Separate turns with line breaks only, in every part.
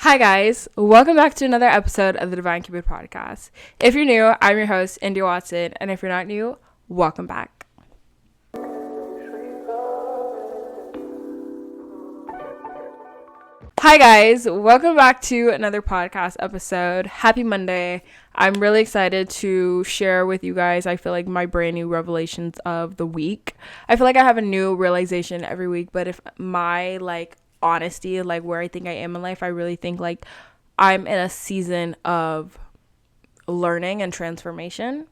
Hi guys, welcome back to another episode of the Divine Cupid podcast. If you're new, I'm your host, India Watson, and if you're not new, welcome back. Hi guys, welcome back to another podcast episode. Happy Monday. I'm really excited to share with you guys, I feel like, my brand new revelations of the week. I feel like I have a new realization every week, but if my honesty, where I think I am in life, I really think I'm in a season of learning and transformation,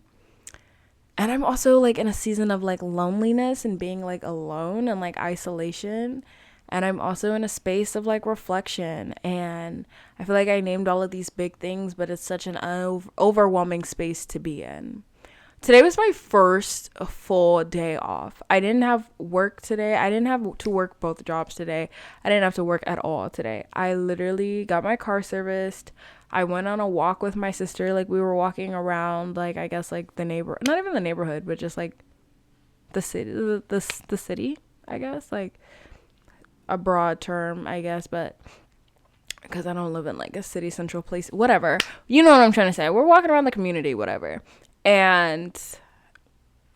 and I'm also in a season of loneliness and being alone and isolation, and I'm also in a space of reflection. And I feel like I named all of these big things, but it's such an overwhelming space to be in. Today was my first full day off. I didn't have work today. I didn't have to work both jobs today. I didn't have to work at all today. I literally got my car serviced. I went on a walk with my sister. We were walking around, I guess, the neighbor, not even the neighborhood, but just the city, the city, I guess, a broad term, I guess, but because I don't live in a city central place, whatever. You know what I'm trying to say. We're walking around the community, whatever. And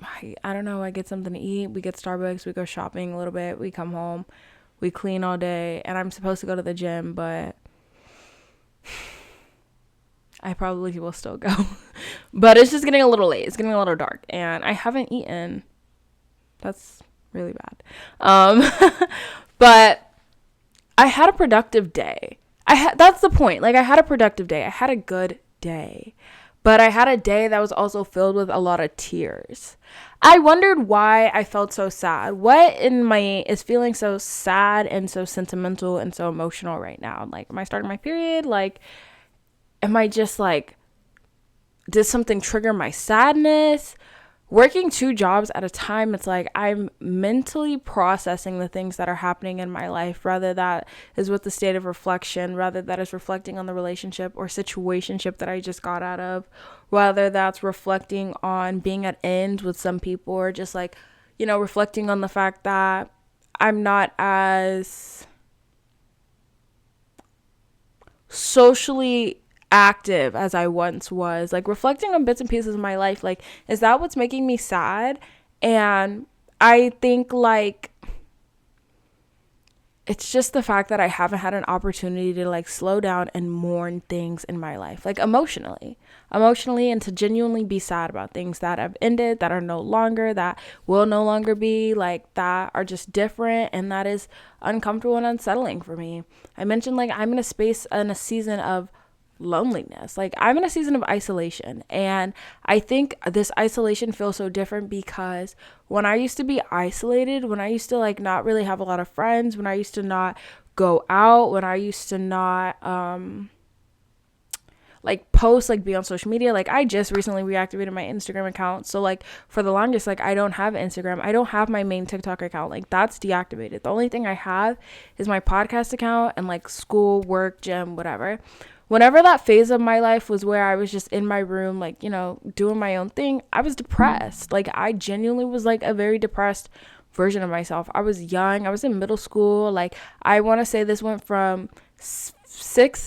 I don't know, I get something to eat. We get Starbucks. We go shopping a little bit. We come home. We clean all day. And I'm supposed to go to the gym, but I probably will still go. But it's just getting a little late. It's getting a little dark. And I haven't eaten. That's really bad. But I had a productive day. That's the point. I had a productive day. I had a good day. But I had a day that was also filled with a lot of tears. I wondered why I felt so sad. What in me is feeling so sad and so sentimental and so emotional right now? Am I starting my period? Am I just did something trigger my sadness? Working two jobs at a time, it's I'm mentally processing the things that are happening in my life, rather that is with the state of reflection, rather that is reflecting on the relationship or situationship that I just got out of, whether that's reflecting on being at end with some people, or just reflecting on the fact that I'm not as socially active as I once was, reflecting on bits and pieces of my life. Is that what's making me sad? And I think it's just the fact that I haven't had an opportunity to slow down and mourn things in my life, emotionally, and to genuinely be sad about things that have ended, that are no longer, that will no longer be, that are just different, and that is uncomfortable and unsettling for me. I mentioned I'm in a space, in a season of loneliness. I'm in a season of isolation, and I think this isolation feels so different because when I used to be isolated, when I used to not really have a lot of friends, when I used to not go out, when I used to not post, be on social media, I just recently reactivated my Instagram account, so for the longest, I don't have Instagram, I don't have my main TikTok account, that's deactivated. The only thing I have is my podcast account and school, work, gym, whatever. Whenever that phase of my life was where I was just in my room, doing my own thing, I was depressed. I genuinely was a very depressed version of myself. I was young. I was in middle school. I want to say this went from 6th,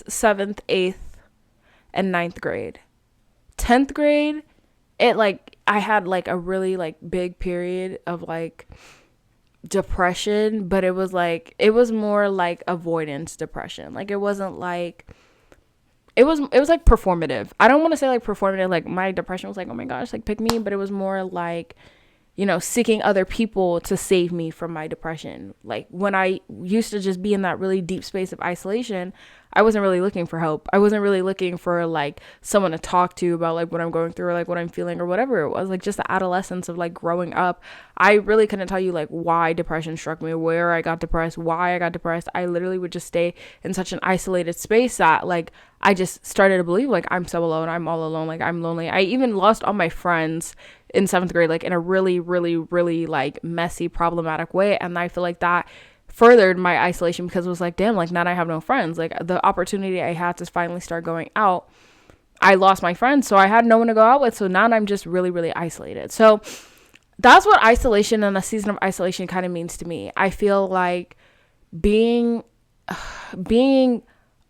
7th, 8th, and 9th grade. 10th grade, I had a really big period of depression, but it was more avoidance depression. It wasn't it was performative. I don't want to say performative, my depression was oh my gosh, pick me, but it was more seeking other people to save me from my depression. When I used to just be in that really deep space of isolation, I wasn't really looking for help. I wasn't really looking for someone to talk to about what I'm going through, or what I'm feeling, or whatever it was. Just the adolescence of growing up. I really couldn't tell you why depression struck me, where I got depressed, why I got depressed. I literally would just stay in such an isolated space that I just started to believe I'm so alone, I'm all alone, I'm lonely. I even lost all my friends in 7th grade, in a really, really, really messy, problematic way. And I feel that furthered my isolation, because it was damn, now I have no friends. The opportunity I had to finally start going out, I lost my friends, so I had no one to go out with. So now I'm just really, really isolated. So that's what isolation and a season of isolation kind of means to me. I feel being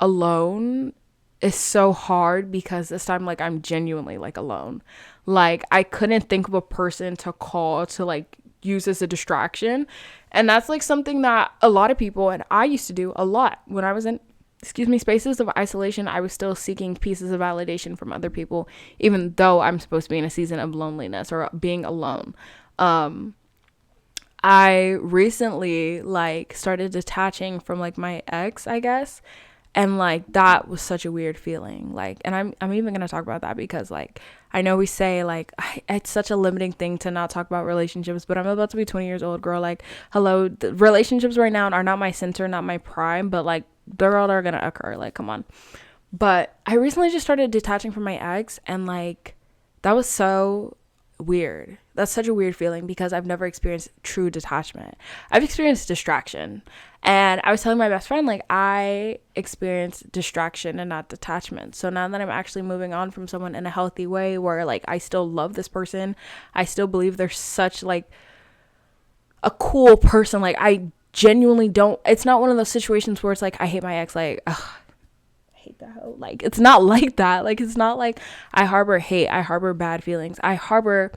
alone is so hard because this time, like, I'm genuinely, like, alone. Like, I couldn't think of a person to call to, like, use as a distraction. And that's, like, something that a lot of people, and I used to do a lot when I was in, spaces of isolation. I was still seeking pieces of validation from other people, even though I'm supposed to be in a season of loneliness or being alone. I recently, like, started detaching from, like, my ex, I guess. And, like, that was such a weird feeling. Like, and I'm even going to talk about that because, like, I know we say, like, it's such a limiting thing to not talk about relationships, but I'm about to be 20 years old, girl. Like, hello, the relationships right now are not my center, not my prime, but, like, they're all are going to occur. Like, come on. But I recently just started detaching from my ex, and, like, that was so weird. That's such a weird feeling because I've never experienced true detachment. I've experienced distraction. And I was telling my best friend, like, I experienced distraction and not detachment. So now that I'm actually moving on from someone in a healthy way where, like, I still love this person, I still believe they're such, like, a cool person. Like, I genuinely don't, it's not one of those situations where it's like, I hate my ex, like, ugh, I hate that hoe. Like, it's not like that. Like, it's not like I harbor hate, I harbor bad feelings, I harbor,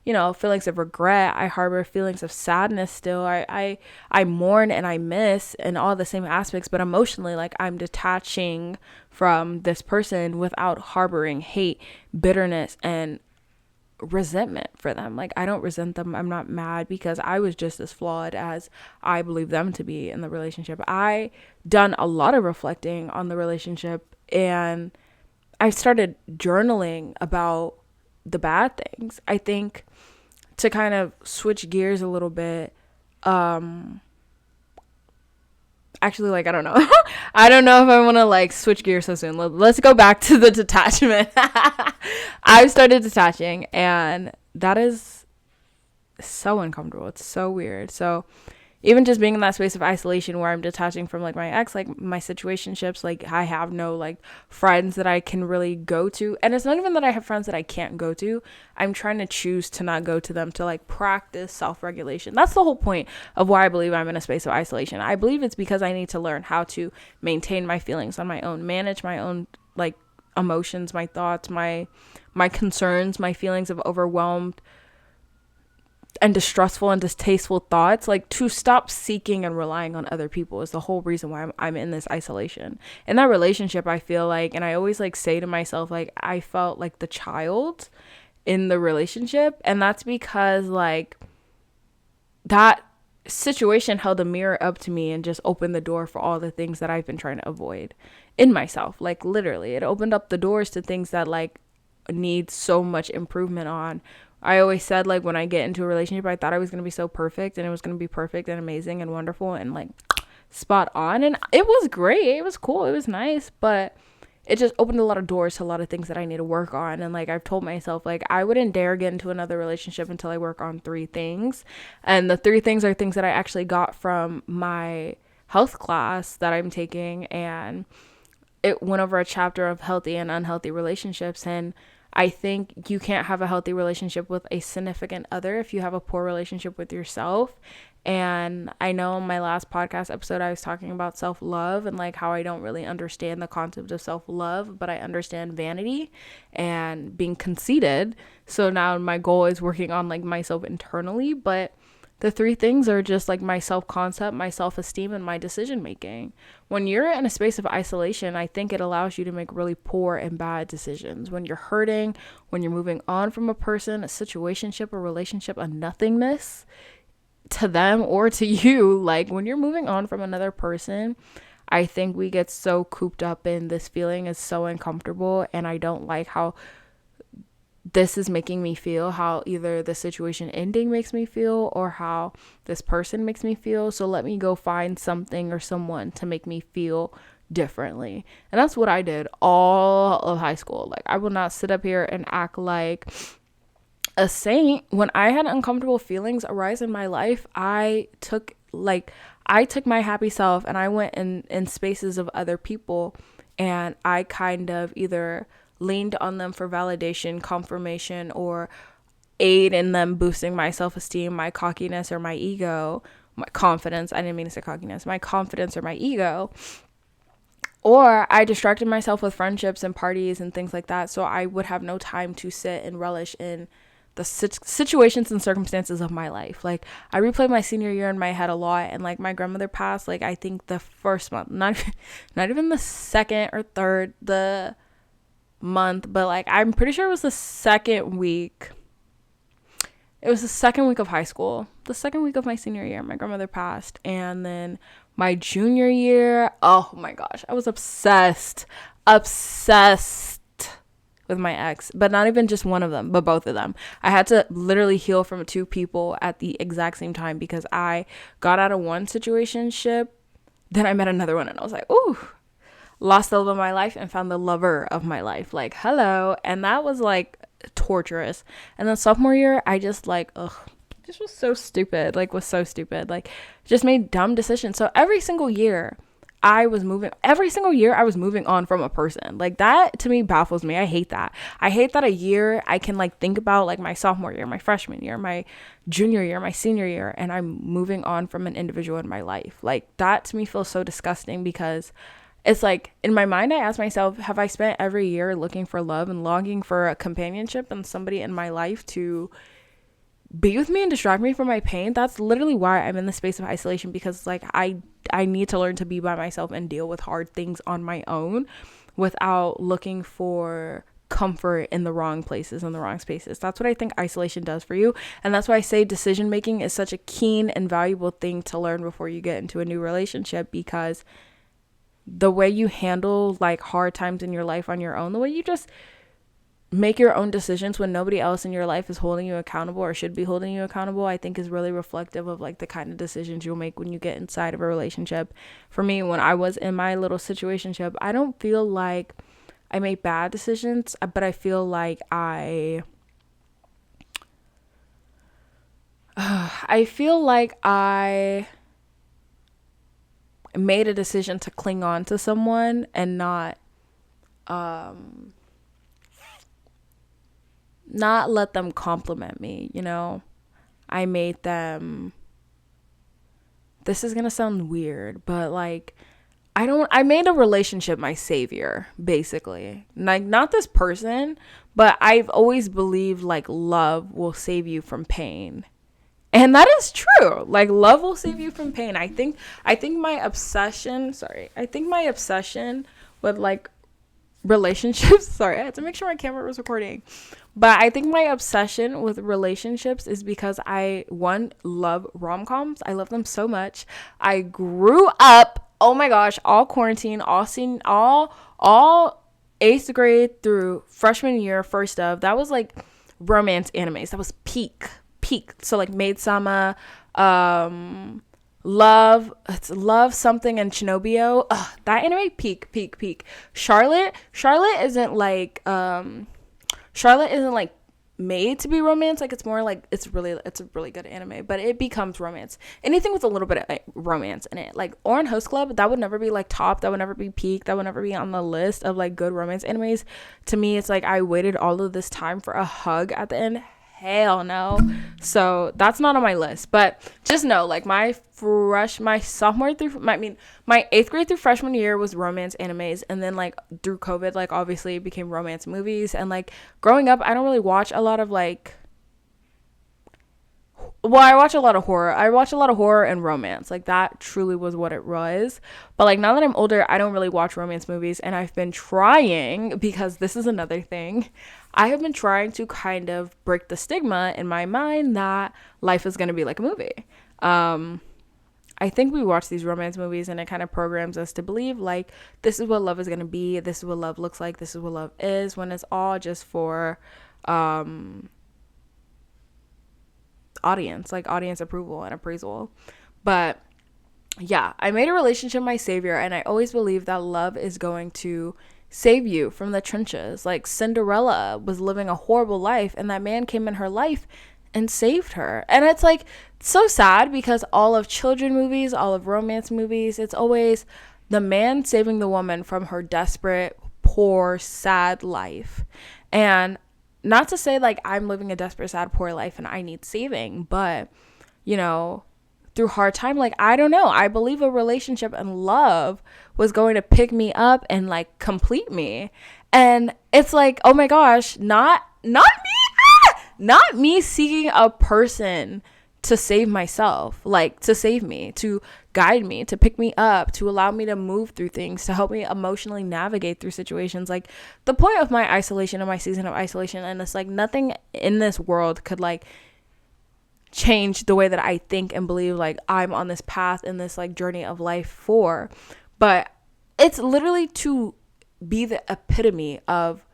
you know, feelings of regret, I harbor feelings of sadness still, I mourn and I miss and all the same aspects, but emotionally, like, I'm detaching from this person without harboring hate, bitterness, and resentment for them. Like, I don't resent them. I'm not mad because I was just as flawed as I believe them to be in the relationship. I done a lot of reflecting on the relationship, and I started journaling about the bad things. I think to kind of switch gears a little bit, actually, like, I don't know. I don't know if I want to, like, switch gears so soon. Let's go back to the detachment. I've started detaching, and that is so uncomfortable. It's so weird. So even just being in that space of isolation where I'm detaching from, like, my ex, like, my situationships, like, I have no, like, friends that I can really go to. And it's not even that I have friends that I can't go to. I'm trying to choose to not go to them to, like, practice self-regulation. That's the whole point of why I believe I'm in a space of isolation. I believe it's because I need to learn how to maintain my feelings on my own, manage my own, like, emotions, my thoughts, my concerns, my feelings of overwhelmed and distrustful and distasteful thoughts, like, to stop seeking and relying on other people is the whole reason why I'm in this isolation. In that relationship, I feel like, and I always, like, say to myself, like, I felt like the child in the relationship, and that's because, like, that situation held a mirror up to me and just opened the door for all the things that I've been trying to avoid in myself. Like, literally, it opened up the doors to things that, like, need so much improvement on. I always said, like, when I get into a relationship, I thought I was going to be so perfect, and it was going to be perfect and amazing and wonderful and, like, spot on. And it was great. It was cool. It was nice. But it just opened a lot of doors to a lot of things that I need to work on. And, like, I've told myself, like, I wouldn't dare get into another relationship until I work on 3 things. And the 3 things are things that I actually got from my health class that I'm taking. And it went over a chapter of healthy and unhealthy relationships. And I think you can't have a healthy relationship with a significant other if you have a poor relationship with yourself. And I know in my last podcast episode, I was talking about self-love and, like, how I don't really understand the concept of self-love, but I understand vanity and being conceited. So now my goal is working on, like, myself internally. But the 3 things are just, like, my self-concept, my self-esteem, and my decision-making. When you're in a space of isolation, I think it allows you to make really poor and bad decisions. When you're hurting, when you're moving on from a person, a situationship, a relationship, a nothingness to them or to you, like, when you're moving on from another person, I think we get so cooped up in this feeling is so uncomfortable, and I don't like how this is making me feel, how either the situation ending makes me feel or how this person makes me feel. So let me go find something or someone to make me feel differently. And that's what I did all of high school. Like, I will not sit up here and act like a saint. When I had uncomfortable feelings arise in my life, I took my happy self and I went in spaces of other people, and I kind of either leaned on them for validation, confirmation, or aid in them boosting my self-esteem, my cockiness, or my ego, my confidence. I didn't mean to say cockiness, my confidence or my ego. Or I distracted myself with friendships and parties and things like that, so I would have no time to sit and relish in the situations and circumstances of my life. Like, I replayed my senior year in my head a lot, and like my grandmother passed, like I think the first month, not even the second or third the month, but like I'm pretty sure it was the second week. It was the second week of high school, the second week of my senior year. My grandmother passed, and then my junior year, oh my gosh, I was obsessed with my ex, but not even just one of them, but both of them. I had to literally heal from two people at the exact same time because I got out of one situationship, then I met another one, and I was like, ooh, lost the love of my life and found the lover of my life. Like, hello. And that was like torturous. And then sophomore year, I just like, just was so stupid. Like, was so stupid. Like, just made dumb decisions. So every single year I was moving on from a person. Like, that to me baffles me. I hate that. I hate that a year I can like think about like my sophomore year, my freshman year, my junior year, my senior year, and I'm moving on from an individual in my life. Like, that to me feels so disgusting because it's like in my mind, I ask myself, have I spent every year looking for love and longing for a companionship and somebody in my life to be with me and distract me from my pain? That's literally why I'm in the space of isolation, because like I need to learn to be by myself and deal with hard things on my own without looking for comfort in the wrong places and the wrong spaces. That's what I think isolation does for you. And that's why I say decision making is such a keen and valuable thing to learn before you get into a new relationship, because the way you handle like hard times in your life on your own, the way you just make your own decisions when nobody else in your life is holding you accountable or should be holding you accountable, I think is really reflective of like the kind of decisions you'll make when you get inside of a relationship. For me, when I was in my little situationship, I don't feel like I made bad decisions, but I feel like I made a decision to cling on to someone and not let them compliment me, you know? I made them, this is gonna sound weird, but like I made a relationship my savior, basically. Like, not this person, but I've always believed like love will save you from pain. And that is true. Like, love will save you from pain. I think my obsession with like relationships, sorry, I had to make sure my camera was recording. But I think my obsession with relationships is because I, one, love rom-coms. I love them so much. I grew up, oh my gosh, all quarantine, all 8th grade through freshman year, first of, that was like romance animes. That was peak. So like Maid Sama, Love Something, and Shinobio. That anime, peak. Charlotte isn't like made to be romance. Like, it's more like it's a really good anime, but it becomes romance. Anything with a little bit of like, romance in it, like Oran Host Club, that would never be like top, that would never be peak, that would never be on the list of like good romance animes. To me, it's like I waited all of this time for a hug at the end. Hell no. So that's not on my list. But just know, like, my 8th grade through freshman year was romance animes, and then like through COVID, like obviously it became romance movies. And like growing up, I don't really watch a lot of like, well, I watch a lot of horror and romance. Like, that truly was what it was. But like, now that I'm older, I don't really watch romance movies, and I've been trying, because this is another thing, I have been trying to kind of break the stigma in my mind that life is going to be like a movie. I think we watch these romance movies and it kind of programs us to believe like this is what love is going to be, this is what love looks like, this is what love is, when it's all just for audience approval and appraisal. But yeah, I made a relationship my savior, and I always believe that love is going to save you from the trenches. Like, Cinderella was living a horrible life, and that man came in her life and saved her. And it's like so sad, because all of children movies, all of romance movies, it's always the man saving the woman from her desperate, poor, sad life. And not to say like I'm living a desperate, sad, poor life and I need saving, but you know, through hard time. Like, I don't know. I believe a relationship and love was going to pick me up and like complete me. And it's like, oh my gosh, not me, not me seeking a person to save myself, like to save me, to guide me, to pick me up, to allow me to move through things, to help me emotionally navigate through situations. Like, the point of my isolation and my season of isolation, and it's like nothing in this world could like change the way that I think and believe like I'm on this path in this like journey of life for, but it's literally to be the epitome of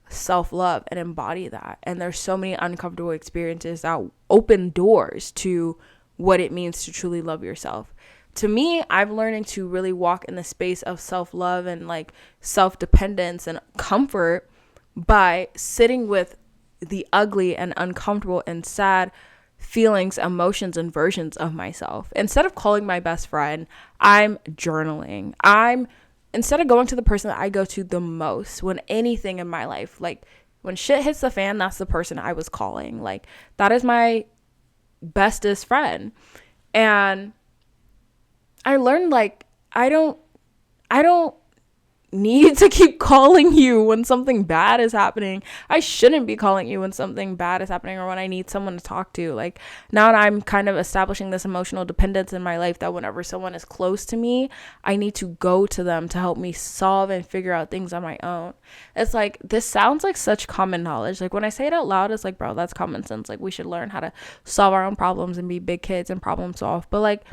self-love and embody that. And there's so many uncomfortable experiences that open doors to what it means to truly love yourself. To me, I'm learning to really walk in the space of self-love and like self-dependence and comfort by sitting with the ugly and uncomfortable and sad feelings, emotions, and versions of myself. Instead of calling my best friend, I'm journaling. Instead of going to the person that I go to the most when anything in my life, like when shit hits the fan, that's the person I was calling. Like, that is my bestest friend. And I learned like I don't need to keep calling you when something bad is happening. I shouldn't be calling you when something bad is happening or when I need someone to talk to. Like, now that I'm kind of establishing this emotional dependence in my life, that whenever someone is close to me, I need to go to them to help me solve and figure out things on my own. It's like, this sounds like such common knowledge. Like, when I say it out loud, it's like, bro, that's common sense. Like, we should learn how to solve our own problems and be big kids and problem solve. But like,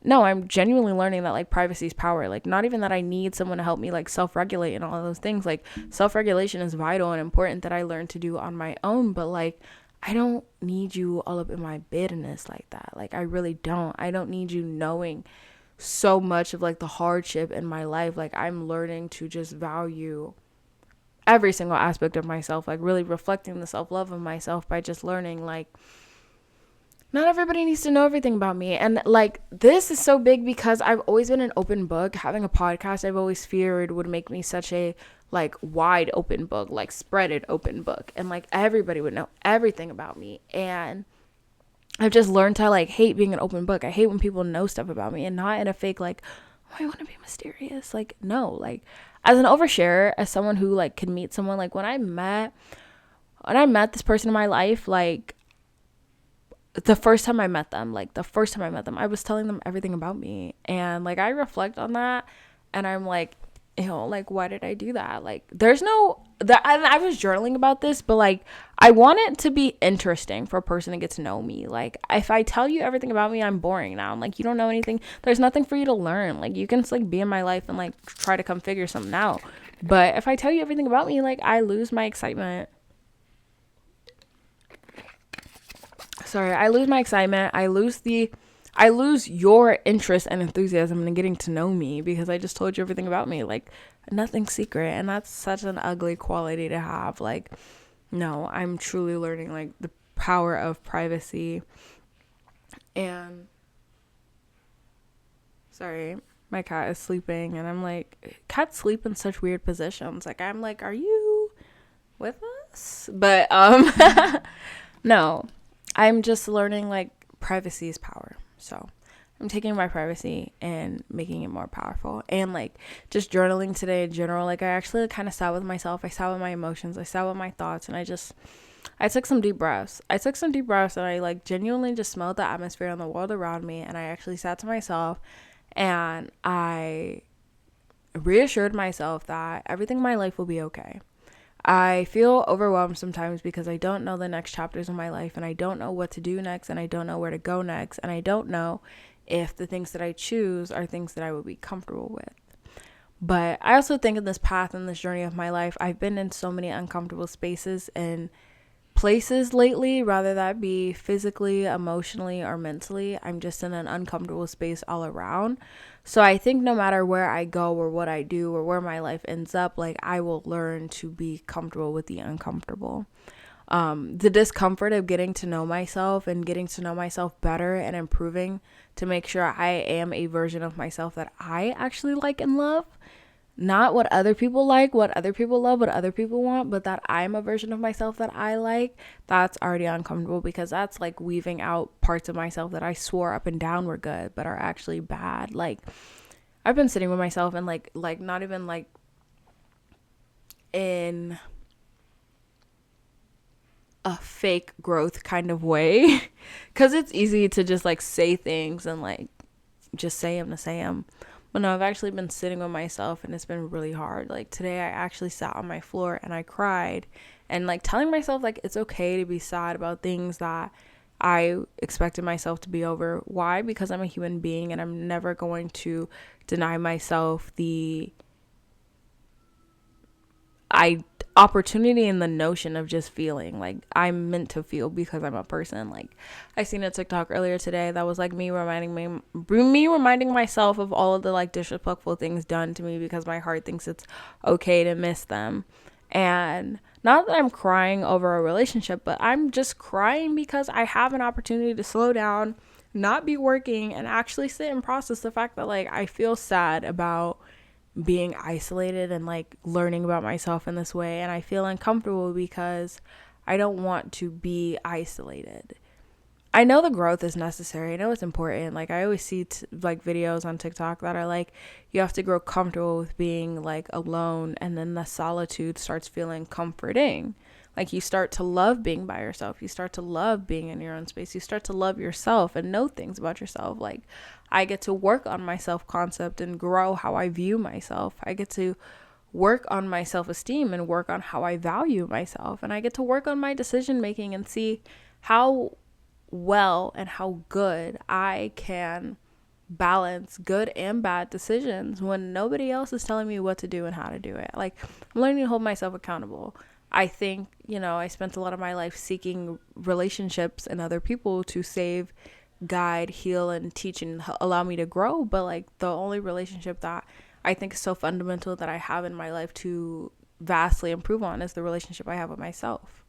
no, I'm genuinely learning that like privacy is power. Like, not even that I need someone to help me like self-regulate and all of those things. Like, self-regulation is vital and important that I learn to do on my own, but like, I don't need you all up in my business like that. Like, I really don't. I don't need you knowing so much of like the hardship in my life. Like, I'm learning to just value every single aspect of myself, like really reflecting the self-love of myself by just learning like not everybody needs to know everything about me. And like, this is so big because I've always been an open book. Having a podcast, I've always feared would make me such a like wide open book, like spread it open book, and like everybody would know everything about me. And I've just learned to like hate being an open book. I hate when people know stuff about me, and not in a fake like, oh, I want to be mysterious. Like, no, like as an oversharer, as someone who like could meet someone, like when I met this person in my life, like the first time I met them, I was telling them everything about me. And like, I reflect on that and I'm like, you know, like, why did I do that? Like, there's no that. I was journaling about this, but like, I want it to be interesting for a person to get to know me. Like, if I tell you everything about me, I'm boring now. I'm like, you don't know anything. There's nothing for you to learn. Like, you can just like be in my life and like try to come figure something out. But if I tell you everything about me, like, I lose my excitement. I lose my excitement. I lose your interest and enthusiasm in getting to know me because I just told you everything about me. Like, nothing's secret. And that's such an ugly quality to have. Like, no, I'm truly learning like the power of privacy. And sorry, my cat is sleeping and I'm like, cats sleep in such weird positions. Like, I'm like, are you with us? But no, I'm just learning like privacy is power. So I'm taking my privacy and making it more powerful. And like, just journaling today in general, like I actually kind of sat with myself. I sat with my emotions. I sat with my thoughts, and I took some deep breaths. And I like genuinely just smelled the atmosphere and the world around me. And I actually sat to myself and I reassured myself that everything in my life will be okay. I feel overwhelmed sometimes because I don't know the next chapters of my life, and I don't know what to do next, and I don't know where to go next, and I don't know if the things that I choose are things that I would be comfortable with. But I also think in this path, in this journey of my life, I've been in so many uncomfortable spaces and places lately, rather that be physically, emotionally, or mentally. I'm just in an uncomfortable space all around. So I think no matter where I go or what I do or where my life ends up, like I will learn to be comfortable with the uncomfortable. The discomfort of getting to know myself and getting to know myself better and improving to make sure I am a version of myself that I actually like and love. not what other people like, what other people love, what other people want, but that I'm a version of myself that I like, that's already uncomfortable, because that's like weaving out parts of myself that I swore up and down were good but are actually bad. Like, I've been sitting with myself and like not even like in a fake growth kind of way, because it's easy to just like say things and like just say them to say them. But no, I've actually been sitting with myself and it's been really hard. Like today I actually sat on my floor and I cried, and like telling myself like it's okay to be sad about things that I expected myself to be over. Why? Because I'm a human being and I'm never going to deny myself the opportunity and the notion of just feeling. Like, I'm meant to feel because I'm a person. Like, I seen a TikTok earlier today that was like me reminding myself of all of the like disrespectful things done to me because my heart thinks it's okay to miss them. And not that I'm crying over a relationship, but I'm just crying because I have an opportunity to slow down, not be working, and actually sit and process the fact that like I feel sad about being isolated and like learning about myself in this way, and I feel uncomfortable because I don't want to be isolated. I know the growth is necessary. I know it's important. Like, I always see like videos on TikTok that are like, you have to grow comfortable with being like alone, and then the solitude starts feeling comforting. Like, you start to love being by yourself. You start to love being in your own space. You start to love yourself and know things about yourself. Like, I get to work on my self-concept and grow how I view myself. I get to work on my self-esteem and work on how I value myself. And I get to work on my decision-making and see how well and how good I can balance good and bad decisions when nobody else is telling me what to do and how to do it. Like, I'm learning to hold myself accountable. I think, I spent a lot of my life seeking relationships and other people to save, guide, heal, and teach and allow me to grow. But like, the only relationship that I think is so fundamental that I have in my life to vastly improve on is the relationship I have with myself.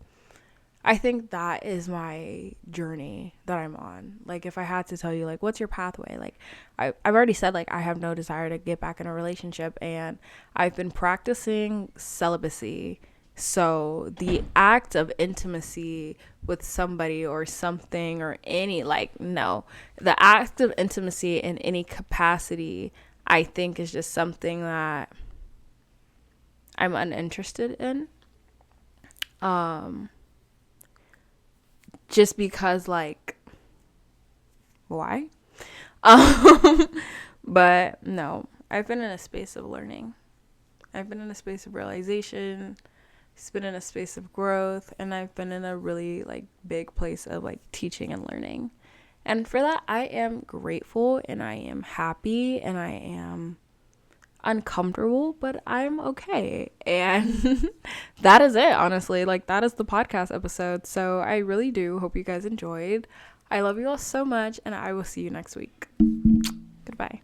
I think that is my journey that I'm on. Like, if I had to tell you, like, what's your pathway? Like, I've already said, like, I have no desire to get back in a relationship, and I've been practicing celibacy. So the act of intimacy with somebody or something or any, like, no, the act of intimacy in any capacity, I think, is just something that I'm uninterested in. Just because, like, why? But no, I've been in a space of learning. I've been in a space of realization. It's been in a space of growth, and I've been in a really like big place of like teaching and learning. And for that, I am grateful, and I am happy, and I am uncomfortable, but I'm okay. And that is it, honestly. Like, that is the podcast episode. So I really do hope you guys enjoyed. I love you all so much, and I will see you next week. Goodbye.